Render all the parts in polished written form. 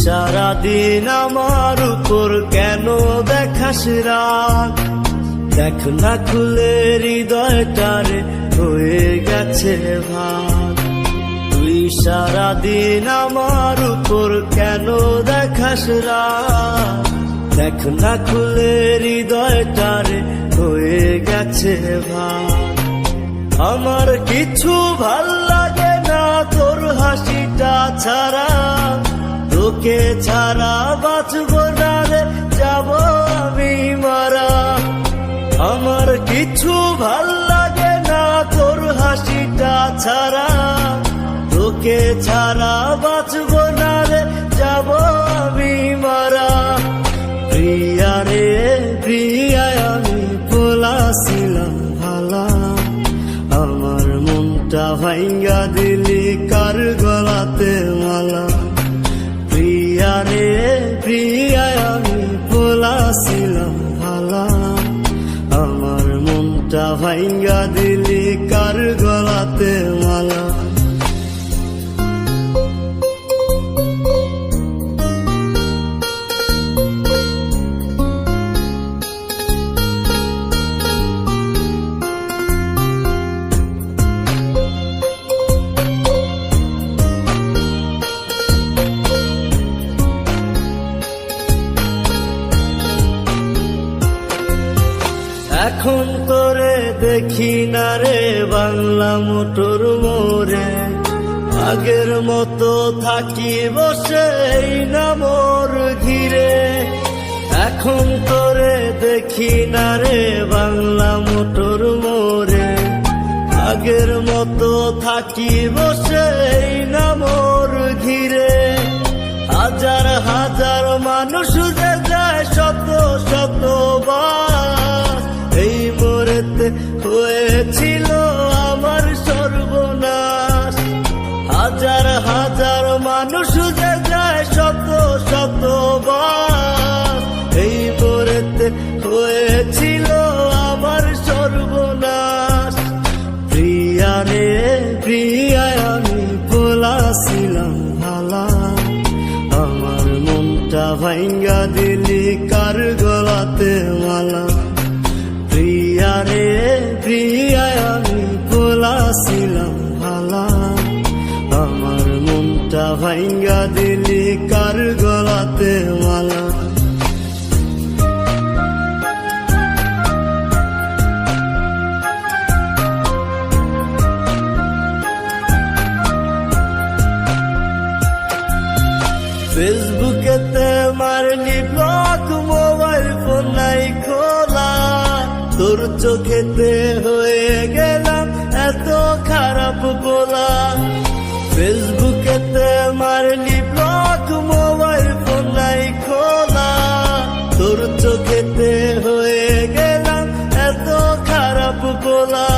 সারাদিন আমার উপর কেন দেখাস রাগ? দেখ না খুলে হৃদয়টারে হয়ে গেছে ভাগ। তুই সারাদিন আমার উপর কেন দেখাস রাগ? দেখ না খুলে হৃদয়টারে হয়ে গেছে ভাগ। আমার কিছু ভাল লাগে না তোর হাসিটা ছাড়া, তোকে ছাড়া বাঁচব না রে, যাব আমি মারা। আমার কিছু ভাল লাগে না তোর হাসিটা ছাড়া, তোকে ছাড়া বাঁচব না রে, যাব আমি মারা। প্রিয়া রে প্রিয়া আমি বলাছিলাম ভালা, আমার মনটা ভাঙ্গা দিলি কার গলাতে মালা। প্রিয়া রে প্রিয়া আমি বলাছিলাম ভালা, আমার মনটা ভাঙ্গা দিলি কার গলাতে মালা। এখন তোরে দেখি না রে বাংলা মোটর মোড়ে, আগের মতো থাকি বসে না মোর ঘিরে। এখন তোরে দেখি না রে বাংলা মোটর মোড়ে, আগের মতো থাকি বসে না মোর ঘিরে। হাজার হাজার মানুষ যে যায় শত শত বার, এই মোড়েতে হয়েছিল আমার সর্বনাশ। হাজার হাজার মানুষ যে যায় শত শত বার, এই মোড়েতে হয়েছিল আমার সর্বনাশ। প্রিয়া রে প্রিয়া আমি বলাছিলাম ভালা, আমার মনটা ভাঙ্গা দিলি কার গলাতে মালা। প্রিয়া রে প্রিয়া আমি বলাছিলাম ভালা, আমার মনটা ভাঙ্গা দিলি কার গলাতে মালা। ফেসবুকেতে মারলি ব্লক, মোবাইল ফোন নাই খোলা, তোর চোখেতে হয়ে গেলাম এত খারাপ বলা। ফেসবুকেতে মারলি ব্লক, মোবাইল ফোন নাই খোলা, তোর চোখেতে হয়ে গেলাম এত খারাপ বলা।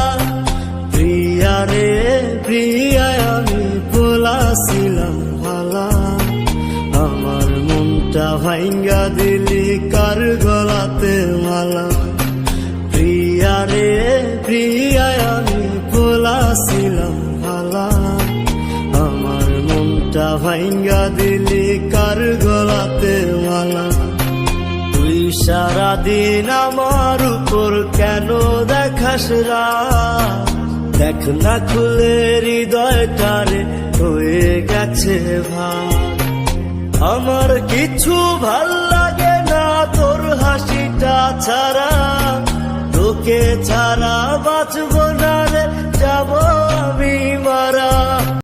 প্রিয়া রে প্রিয়া আমি বলাছিলাম ভালা, আমার মনটা ভাঙ্গা দিলি কার গলাতে মালা। প্রিয়া রে প্রিয়া আমি বলাছিলাম ভালা, আমার মনটা ভাঙ্গা দিলি কার গলাতে মালা। তুই সারাদিন আমার উপর কেন দেখাস রাগ? দেখ না খুলে হৃদয়টারে হয়ে গেছে ভাগ। আমার কিছু ভাল লাগে না তোর হাসিটা ছাড়া, তোকে ছাড়া বাঁচব না রে, যাব